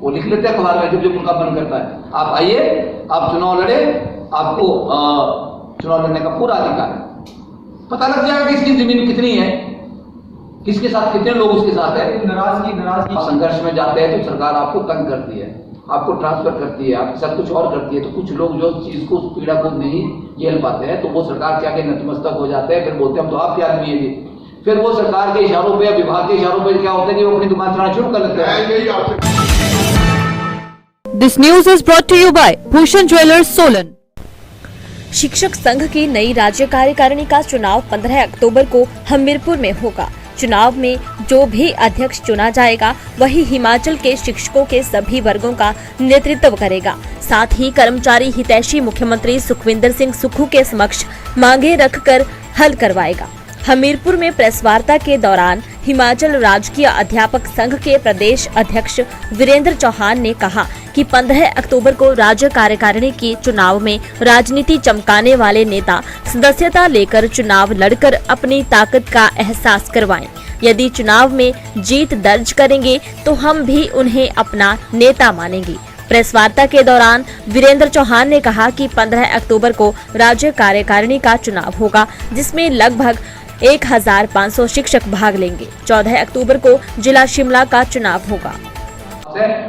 वो लिख लेते हैं अखबार में जब जब उनका मन करता है। आप आइए, आप चुनाव लड़े, आपको चुनाव लड़ने का पूरा अधिकार है। पता लग जाएगा कि इसकी जमीन कितनी है, किसके साथ, कितने लोग उसके साथ है। नाराजगी संघर्ष में जाते हैं तो सरकार आपको तंग करती है, आपको ट्रांसफर करती है, आपके साथ कुछ और करती है। तो कुछ लोग जो चीज को, उस पीड़ा को नहीं झेल पाते हैं तो वो सरकार के आगे नतमस्तक हो जाते हैं। फिर बोलते हैं हम तो आपके आदमी है जी। फिर वो सरकार के इशारों पे या विभाग के इशारों पे क्या होता है कि वो अपनी दुकान चलाना शुरू कर लेते हैं। This news is brought to you by Bhushan jewellers Solan. शिक्षक संघ की नई राज्य कार्यकारिणी का चुनाव 15 अक्टूबर को हमीरपुर में होगा। चुनाव में जो भी अध्यक्ष चुना जाएगा वही हिमाचल के शिक्षकों के सभी वर्गों का नेतृत्व करेगा। साथ ही कर्मचारी हितैषी मुख्यमंत्री सुखविंदर सिंह सुक्खू के समक्ष मांगे रखकर हल करवाएगा। हमीरपुर में प्रेस वार्ता के दौरान हिमाचल राजकीय अध्यापक संघ के प्रदेश अध्यक्ष वीरेंद्र चौहान ने कहा कि 15 अक्टूबर को राज्य कार्यकारिणी के चुनाव में राजनीति चमकाने वाले नेता सदस्यता लेकर चुनाव लड़कर अपनी ताकत का एहसास करवाएं। यदि चुनाव में जीत दर्ज करेंगे तो हम भी उन्हें अपना नेता मानेंगे। प्रेस वार्ता के दौरान वीरेंद्र चौहान ने कहा कि 15 अक्टूबर को राज्य कार्यकारिणी का चुनाव होगा, जिसमें लगभग 1500 शिक्षक भाग लेंगे। 14 अक्टूबर को जिला शिमला का चुनाव होगा।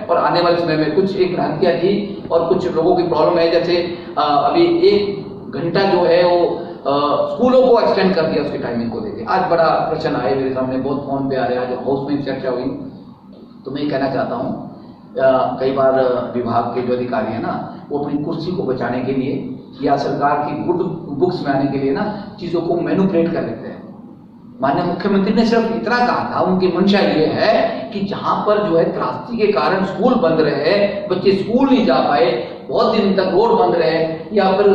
और आने वाले समय में कुछ एक भ्रांतियां थी और कुछ लोगों की प्रॉब्लम है, जैसे अभी 1 घंटा जो है वो स्कूलों को एक्सटेंड कर दिया उसकी टाइमिंग को लेकर। आज बड़ा प्रश्न आए मेरे सामने, बहुत फोन पे आ रहे हैं, आज हाउस में चर्चा हुई। तो मैं कहना चाहता हूँ, कई बार विभाग के जो अधिकारी है ना, वो अपनी कुर्सी को बचाने के लिए या सरकार की गुड बुक्स में आने के लिए ना चीजों को मैनिपुलेट कर लेते हैं। माननीय मुख्यमंत्री ने सिर्फ इतना कहा था, उनकी मंशा ये है कि जहां पर जो है त्रासदी के कारण स्कूल बंद रहे, बच्चे स्कूल नहीं जा पाए, बहुत दिन तक रोड बंद रहे या फिर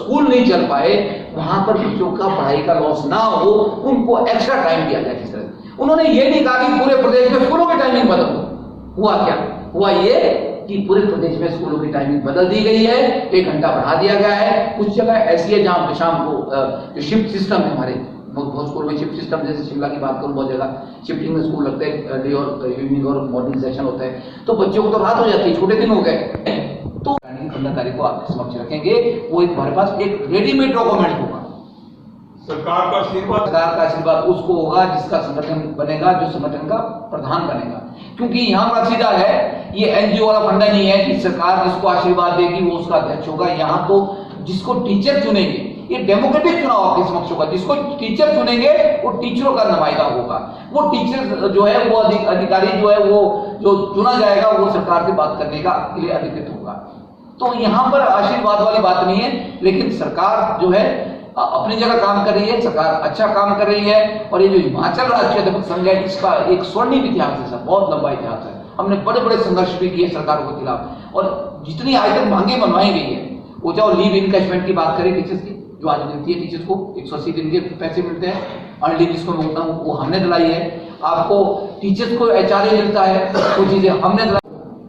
स्कूल नहीं चल पाए, वहां पर बच्चों का पढ़ाई का लॉस ना हो, उनको एक्स्ट्रा टाइम दिया जाए। किस तरह उन्होंने ये नहीं कहा कि पूरे प्रदेश में स्कूलों की टाइमिंग बदल दो। हुआ क्या? हुआ ये कि पूरे प्रदेश में स्कूलों की टाइमिंग बदल दी गई है, 1 घंटा बढ़ा दिया गया है। कुछ जगह ऐसी है जहां शाम को जो शिफ्ट सिस्टम है, हमारे बहुत स्कूल में शिफ्ट सिस्टम, जैसे शिमला की बात करूं, बहुत जगह शिफ्टिंग में स्कूल लगते हैं, डे और इवनिंग और मॉर्निंग सेशन होता है, तो बच्चों को तो रात हो जाती है, छोटे दिन हो गए। तो 15 तारीख को आपके समक्ष रखेंगे, वो हमारे पास एक रेडीमेड डॉक्यूमेंट होगा। सरकार का आशीर्वाद उसको होगा जिसका संगठन बनेगा, जो संगठन का प्रधान बनेगा। क्योंकि यहाँ पर सीधा है, ये एनजीओ वाला फंडा नहीं है कि सरकार जिसको आशीर्वाद देगी वो उसका अध्यक्ष होगा। यहाँ तो जिसको टीचर चुनेंगे, ये डेमोक्रेटिक चुनाव आपके समक्ष होगा, जिसको टीचर चुनेंगे वो टीचरों का नुमाइंदा होगा। वो टीचर जो है, वो अधिकारी जो है, वो जो चुना जाएगा वो सरकार से बात करने का के लिए अधिकृत होगा। तो यहाँ पर आशीर्वाद वाली बात नहीं है, लेकिन सरकार जो है अपनी जगह काम कर रही है, सरकार अच्छा काम कर रही है। और ये जो हिमाचल राज्य अध्यापक संघ है, इसका एक स्वर्णिम इतिहास है सर, बहुत लंबा इतिहास है। हमने बड़े बड़े संघर्ष भी किए सरकारों के खिलाफ, और जितनी आज तक मांगे मनवाई गई है, वो चाहे लीव इनकैशमेंट की बात करें टीचर्स की, जो आज मिलती है टीचर्स को 180 दिन के पैसे मिलते हैं, अर्नलीव जिसको मैं बोलता हूँ, वो हमने दिलाई है। आपको टीचर्स को एचआरए मिलता है, वो चीजें हमने दिलाई।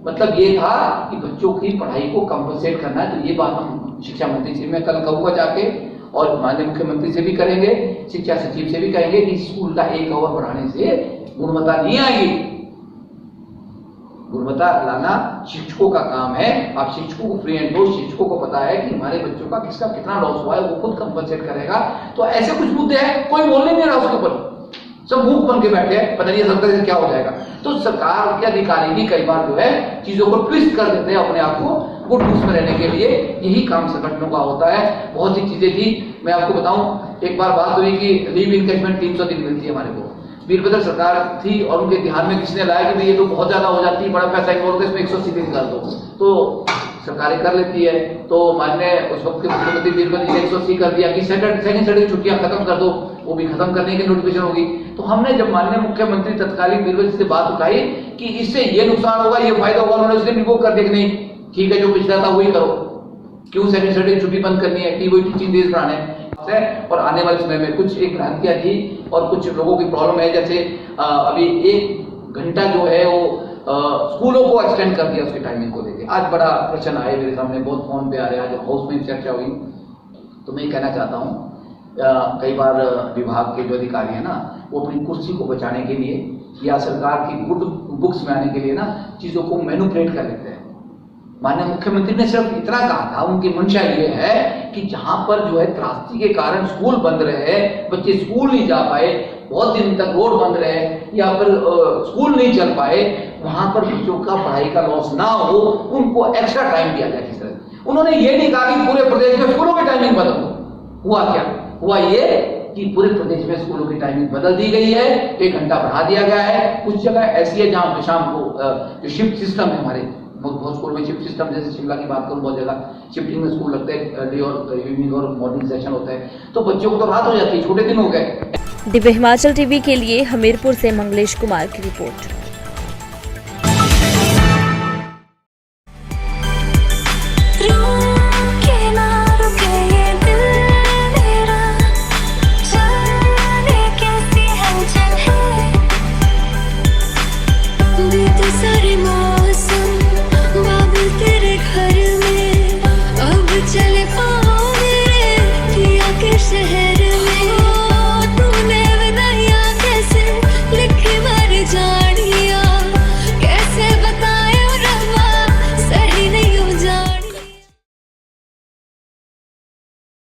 मतलब ये था कि बच्चों की पढ़ाई को कंपनसेट करना है। तो ये बात हम शिक्षा मंत्री से मैं कल कहूँगा जाके, और माननीय मुख्यमंत्री से भी करेंगे, शिक्षा सचिव से भी कहेंगे कि स्कूल का 1 आवर बढ़ाने से गुणवत्ता नहीं आएगी। गुणवत्ता लाना शिक्षकों का काम है। आप शिक्षकों को फ्री एंड दो, शिक्षकों को पता है कि हमारे बच्चों का किसका कितना लॉस हुआ है, वो खुद कंपनसेट करेगा। तो ऐसे कुछ मुद्दे हैं, कोई बोलने नहीं रहा उसके ऊपर, सब मूक बन के बैठे हैं, पता नहीं सरकार से क्या हो जाएगा। तो सरकार के अधिकारी भी कई बार जो है चीजों को ट्विस्ट कर देते हैं अपने आप को गुड बुक्स में रहने के लिए। यही काम संगठनों का होता है। बहुत सी चीजें थी, मैं आपको बताऊं, एक बार बात हुई कि लीव इनकैशमेंट 300 दिन मिलती है हमारे को। वीरभद्र सरकार थी और उनके ध्यान में किसने लाया कि ये तो बहुत ज्यादा हो जाती है, बड़ा पैसा इन्वॉल्व होता है, इसमें 180 दिन कर दो, तो सरकारें कर लेती है। तो माननीय उस वक्त के मुख्यमंत्री वीरभद्र जी ने 180 कर दिया कि सेकंड सैटरडे छुट्टियां खत्म कर दो, वो भी खत्म करने की नोटिफिकेशन होगी। तो हमने जब माननीय मुख्यमंत्री तत्कालीन वीरभद्र जी से बात उठाई कि इससे ये नुकसान होगा, ये फायदा होगा, उन्होंने उस दिन रिवोक कर दिया कि नहीं ठीक है, जो पिछला था वही करो, क्यों सेकंड सैटरडे छुट्टी बंद करनी है, कि वही टीचिंग डेज बढ़ाने हैं। और आने वाले समय में कुछ एक भ्रांतियां थी और कुछ लोगों की प्रॉब्लम है, जैसे अभी 1 घंटा जो है वो स्कूलों को एक्सटेंड कर दिया उसकी टाइमिंग को लेकर। आज बड़ा प्रश्न आए मेरे सामने, बहुत फोन पे आ रहे हैं, आज हाउस में चर्चा हुई। तो मैं कहना चाहता हूँ, कई बार विभाग के जो अधिकारी है ना, वो अपनी कुर्सी को बचाने के लिए या सरकार की गुड बुक्स में आने के लिए ना चीज़ों को मैनिपुलेट कर लेते हैं। माननीय मुख्यमंत्री ने सिर्फ इतना कहा था, उनकी मंशा ये है कि जहां पर जो है त्रासदी के कारण स्कूल बंद रहे, बच्चे स्कूल नहीं जा पाए, बहुत दिन तक रोड बंद रहे या फिर स्कूल नहीं चल पाए, वहां पर बच्चों का पढ़ाई का लॉस ना हो, उनको एक्स्ट्रा टाइम दिया जाए। किस तरह उन्होंने ये नहीं कहा कि पूरे प्रदेश में स्कूलों की टाइमिंग बदल दो। हुआ क्या? हुआ ये कि पूरे प्रदेश में स्कूलों की टाइमिंग बदल दी गई है, 1 घंटा बढ़ा दिया गया है। कुछ जगह ऐसी है जहां शाम को जो शिफ्ट सिस्टम है, हमारे बहुत स्कूल में शिफ्ट सिस्टम, जैसे शिमला की बात करूं, बहुत जगह शिफ्टिंग में स्कूल लगते हैं, डे और इवनिंग और मॉर्निंग सेशन होता है, तो बच्चों को तो रात हो जाती है, छोटे दिन हो गए। दिव्य हिमाचल टीवी के लिए हमीरपुर से मंगलेश कुमार की रिपोर्ट।